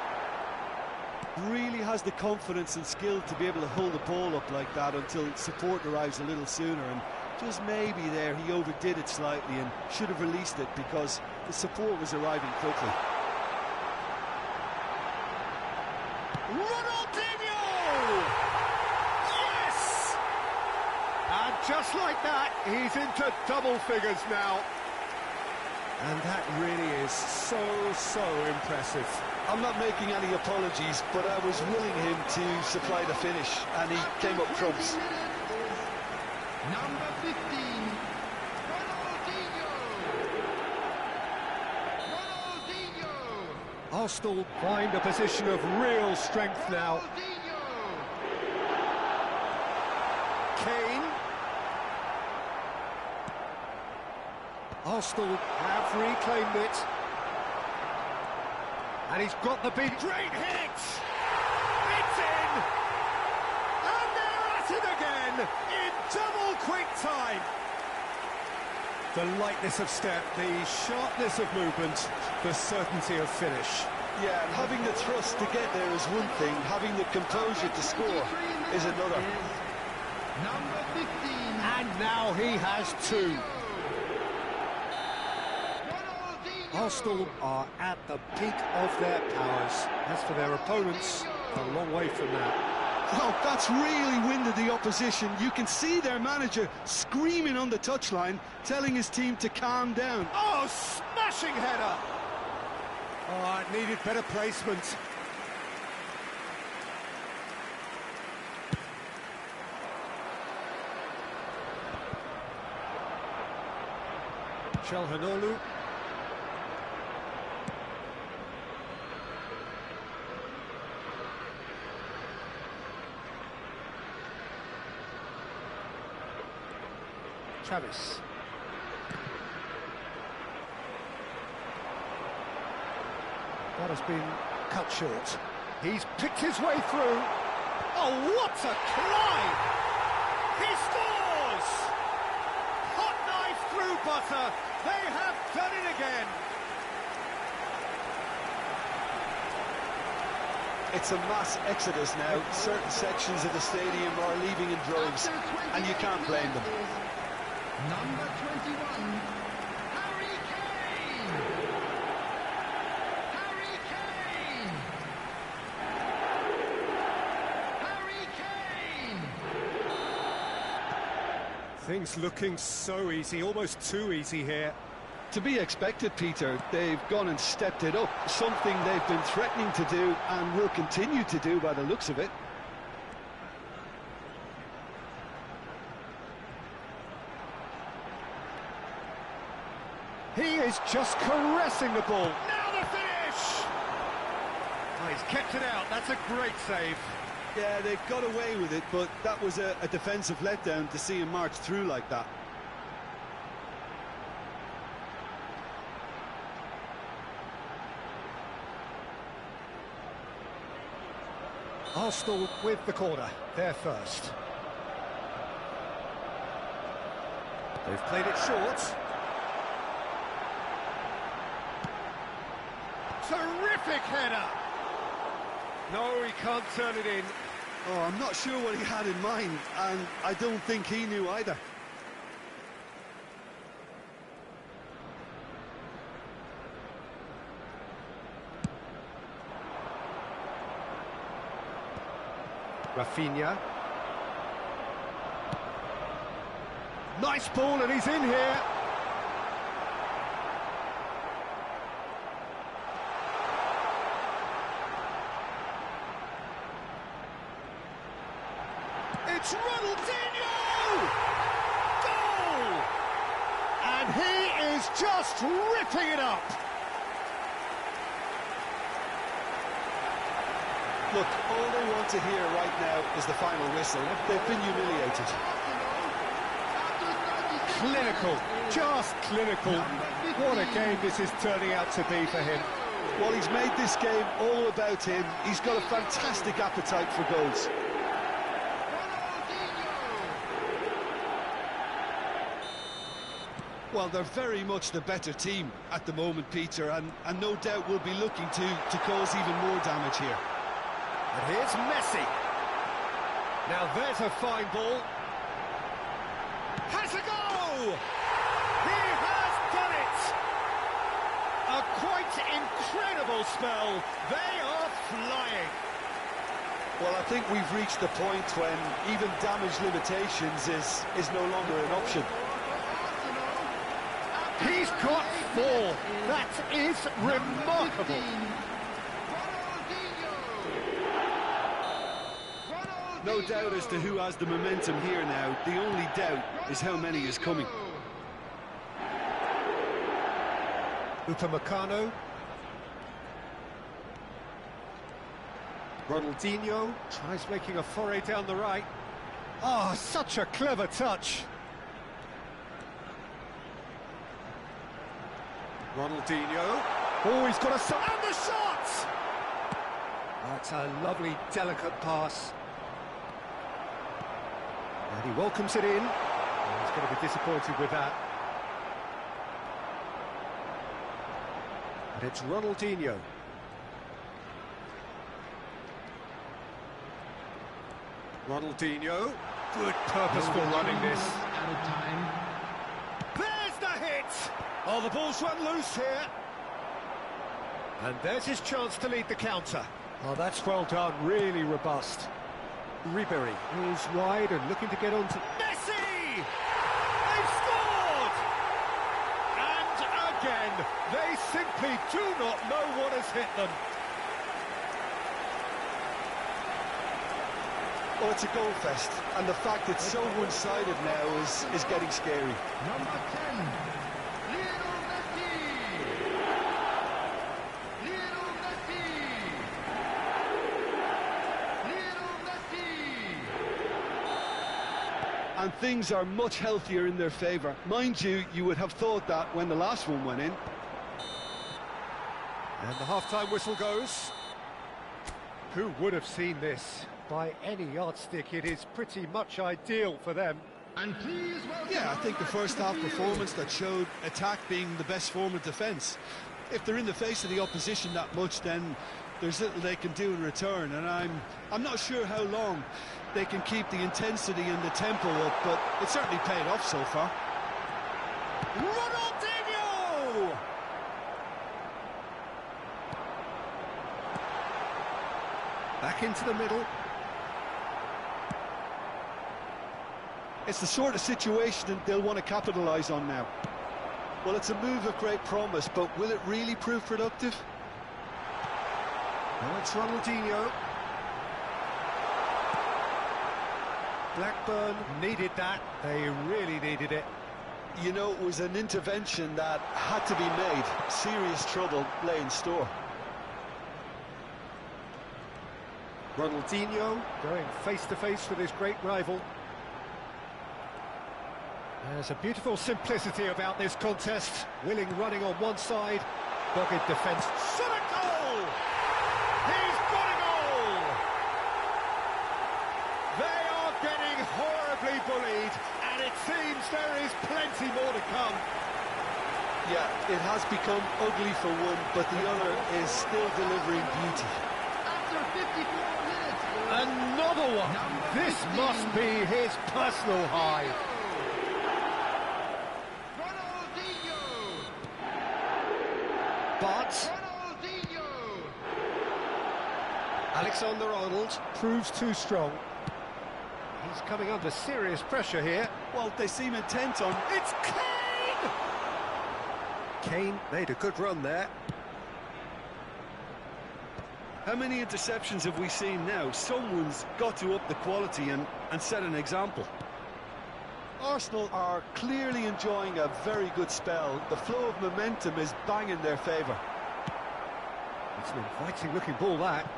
Really has the confidence and skill to be able to hold the ball up like that until support arrives a little sooner, and just maybe there he overdid it slightly and should have released it because the support was arriving quickly. Ronaldinho! Yes! And just like that, he's into double figures now. And that really is so impressive. I'm not making any apologies, but I was willing him to supply the finish, and he came up trumps. Number 15, Ronaldinho. Arsenal find a position of real strength now. Kane. Arsenal have reclaimed it. And he's got the beat. Great hit! It's in! And they're at it again in double quick time. The lightness of step, the sharpness of movement, the certainty of finish. Yeah, and having the thrust to get there is one thing, having the composure to score is another. Number 15. And now he has two. Arsenal are at the peak of their powers. As for their opponents, a long way from that. Oh, that's really winded the opposition. You can see their manager screaming on the touchline, telling his team to calm down. Oh, smashing header! Oh, it needed better placement. Chalhanoglu. Travis. That has been cut short. He's picked his way through. Oh, what a climb! He scores! Hot knife through butter. They have done it again. It's a mass exodus now. Certain sections of the stadium are leaving in droves, and you can't blame them. Number 21, Harry Kane! Harry Kane! Harry Kane! Things looking so easy, almost too easy here. To be expected, Peter. They've gone and stepped it up, something they've been threatening to do and will continue to do by the looks of it. He is just caressing the ball. Now the finish! Oh, he's kept it out. That's a great save. Yeah, they got away with it, but that was a defensive letdown to see him march through like that. Arsenal with the corner. They're first. They've played it short. Terrific header! No, he can't turn it in. Oh, I'm not sure what he had in mind, and I don't think he knew either. Rafinha. Nice ball, and he's in here. It's Ronaldinho! Goal! And he is just ripping it up. Look, all they want to hear right now is the final whistle. They've been humiliated. Clinical, just clinical. What a game this is turning out to be for him. Well, he's made this game all about him. He's got a fantastic appetite for goals. Well, they're very much the better team at the moment, Peter, and no doubt will be looking to cause even more damage here. And here's Messi. Now there's a fine ball. Has a go! He has done it! A quite incredible spell. They are flying. Well, I think we've reached the point when even damage limitations is no longer an option. He's got 4. That is remarkable. No doubt as to who has the momentum here now. The only doubt is how many is coming. Upamecano. Ronaldinho tries making a foray down the right. Oh, such a clever touch. Ronaldinho. Oh, he's got a... And the shot! That's a lovely, delicate pass. And he welcomes it in. Oh, he's going to be disappointed with that. And it's Ronaldinho. Ronaldinho. Good purposeful running this. Out of time. There's the hit! Oh, the ball's run loose here. And there's his chance to lead the counter. Oh, that's well done, really robust. Ribery is wide and looking to get on to... Messi! They've scored! And again, they simply do not know what has hit them. Well, it's a goal fest, and the fact it's so one-sided now is getting scary. Number 10, Lionel Messi! Lionel Messi! Lionel Messi! And things are much healthier in their favour. Mind you, you would have thought that when the last one went in. And the half-time whistle goes. Who would have seen this? By any yardstick, it is pretty much ideal for them. And please welcome... Yeah, I think the first half performance that showed attack being the best form of defence. If they're in the face of the opposition that much, then there's little they can do in return, and I'm not sure how long they can keep the intensity and the tempo up, but it certainly paid off so far. Ronaldinho! Back into the middle. It's the sort of situation that they'll want to capitalise on now. Well, it's a move of great promise, but will it really prove productive? Now it's Ronaldinho. Blackburn needed that. They really needed it. You know, it was an intervention that had to be made. Serious trouble lay in store. Ronaldinho going face-to-face with his great rival. There's a beautiful simplicity about this contest. Willing running on one side, dogged defence. Shot a goal! He's got a goal! They are getting horribly bullied, and it seems there is plenty more to come. Yeah, it has become ugly for one, but the other is still delivering beauty. After 54 minutes... Another one! This must be his personal high. But Alexander-Arnold proves too strong. He's coming under serious pressure here. Well, they seem intent on... It's Kane! Kane made a good run there. How many interceptions have we seen now? Someone's got to up the quality and set an example. Arsenal are clearly enjoying a very good spell. The flow of momentum is bang in their favour. It's an inviting looking ball, that.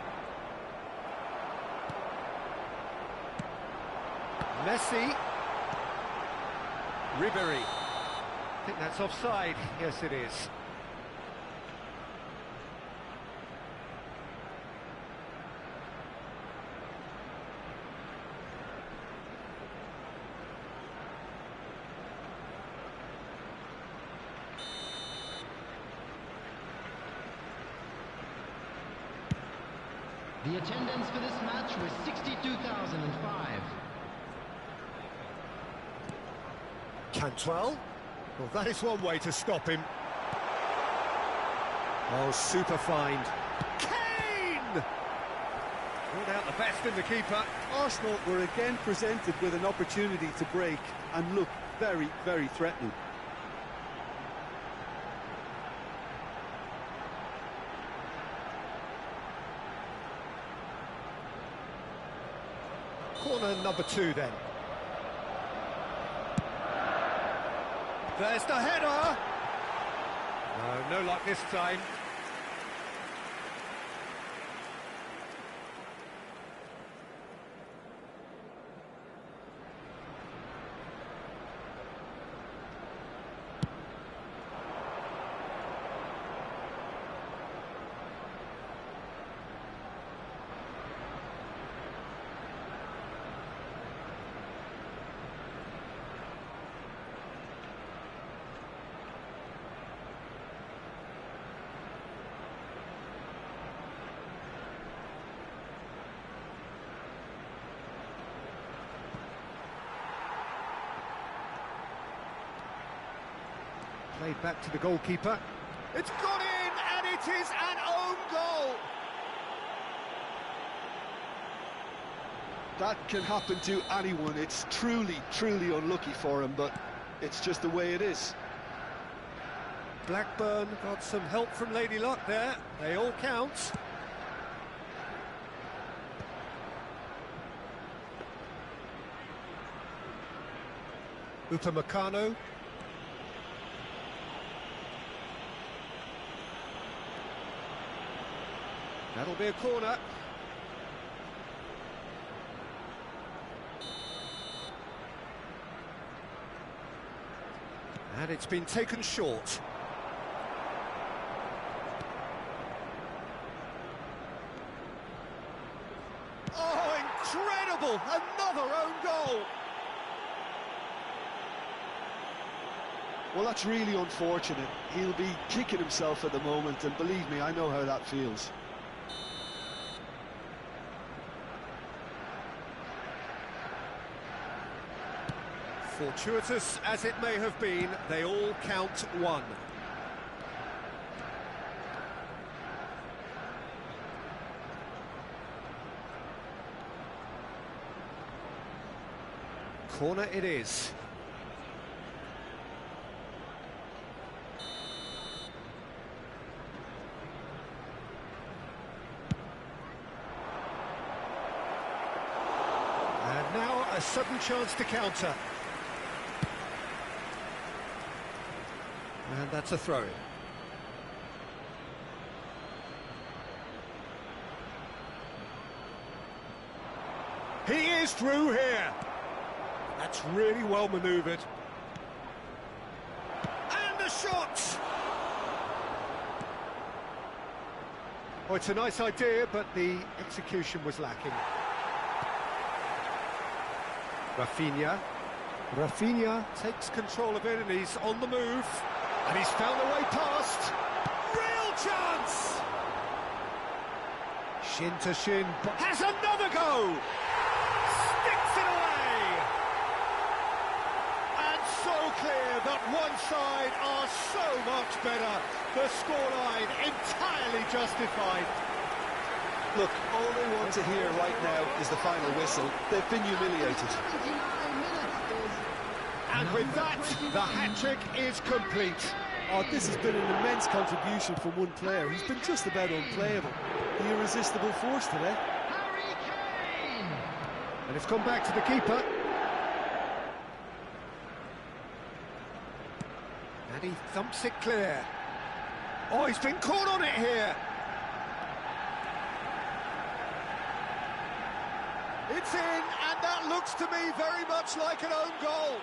Messi. Ribery. I think that's offside. Yes, it is. The attendance for this match was 62,005. Cantwell. Well, that is one way to stop him. Oh, super find. Kane! Brought out the best in the keeper. Arsenal were again presented with an opportunity to break and look very, very threatening. Corner number 2 then. There's the header! No luck this time. Played back to the goalkeeper. It's gone in, and it is an own goal! That can happen to anyone. It's truly, truly unlucky for him, but it's just the way it is. Blackburn got some help from Lady Luck there. They all count. Upamecano. That'll be a corner. And it's been taken short. Oh, incredible! Another own goal! Well, that's really unfortunate. He'll be kicking himself at the moment, and believe me, I know how that feels. Fortuitous as it may have been, they all count one. Corner it is. And now a sudden chance to counter. And that's a throw-in. He is through here. That's really well manoeuvred. And the shot! Oh, it's a nice idea, but the execution was lacking. Rafinha takes control of it, and he's on the move. And he's found a way past. Real chance! Shin to shin. Has another go! Sticks it away! And so clear that one side are so much better. The scoreline entirely justified. Look, all they want to hear right now is the final whistle. They've been humiliated. And with that, the hat-trick is complete. Oh, this has been an immense contribution from one player. He's been just about unplayable. The irresistible force today. And it's gone back to the keeper. And he thumps it clear. Oh, he's been caught on it here. It's in, and that looks to me very much like an own goal.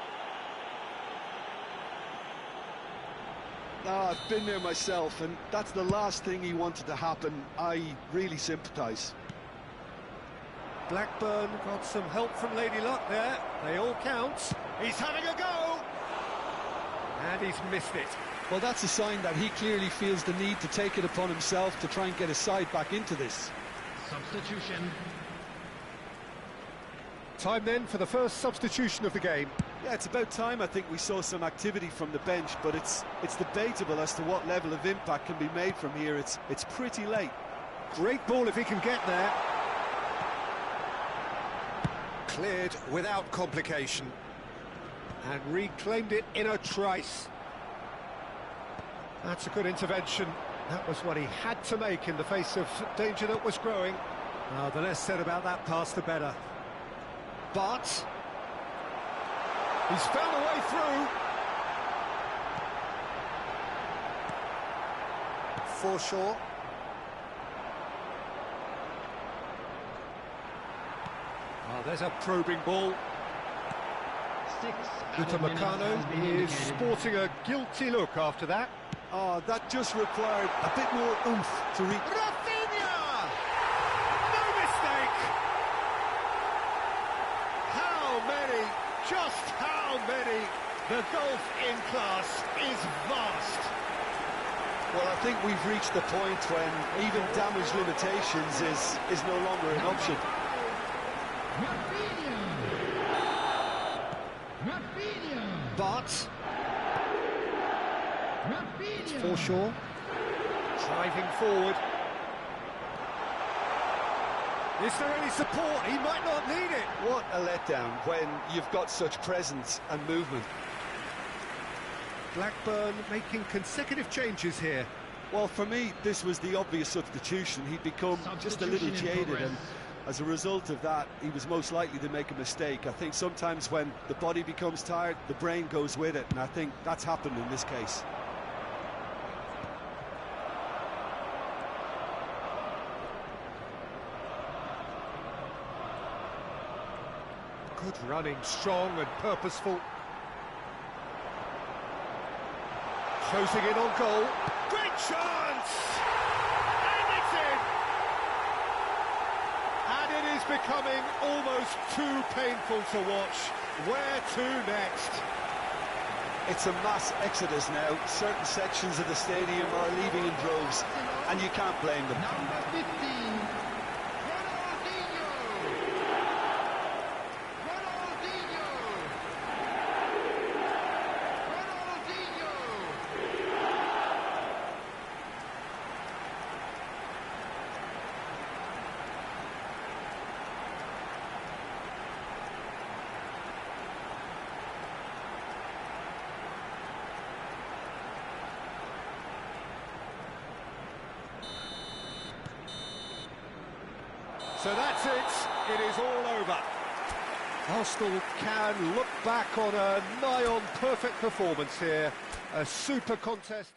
I've been there myself, and that's the last thing he wanted to happen. I really sympathise. Blackburn got some help from Lady Luck there. They all count. He's having a go! And he's missed it. Well, that's a sign that he clearly feels the need to take it upon himself to try and get his side back into this. Substitution. Time then for the first substitution of the game. Yeah, it's about time I think we saw some activity from the bench, but it's debatable as to what level of impact can be made from here. It's pretty late. Great ball if he can get there. Cleared without complication. And reclaimed it in a trice. That's a good intervention. That was what he had to make in the face of danger that was growing. The less said about that pass, the better. But he's found a way through. Forshaw. There's a probing ball. Upamecano is sporting a guilty look after that. That just required a bit more oomph to reach. Rafinha! No mistake! How many? Just how many? The golf in class is vast. Well, I think we've reached the point when even damage limitations is no longer an option. But it's Forshaw driving forward. Is there any support? He might not need it. What a letdown when you've got such presence and movement. Blackburn making consecutive changes here. Well, for me, this was the obvious substitution. He'd become just a little jaded, and as a result of that, he was most likely to make a mistake. I think sometimes when the body becomes tired, the brain goes with it, and I think that's happened in this case. Good running, strong and purposeful. Closing in on goal. Great chance! And it's in! And it is becoming almost too painful to watch. Where to next? It's a mass exodus now. Certain sections of the stadium are leaving in droves, and you can't blame them. Number 15. So that's it. It is all over. Arsenal can look back on a nigh-on perfect performance here. A super contest.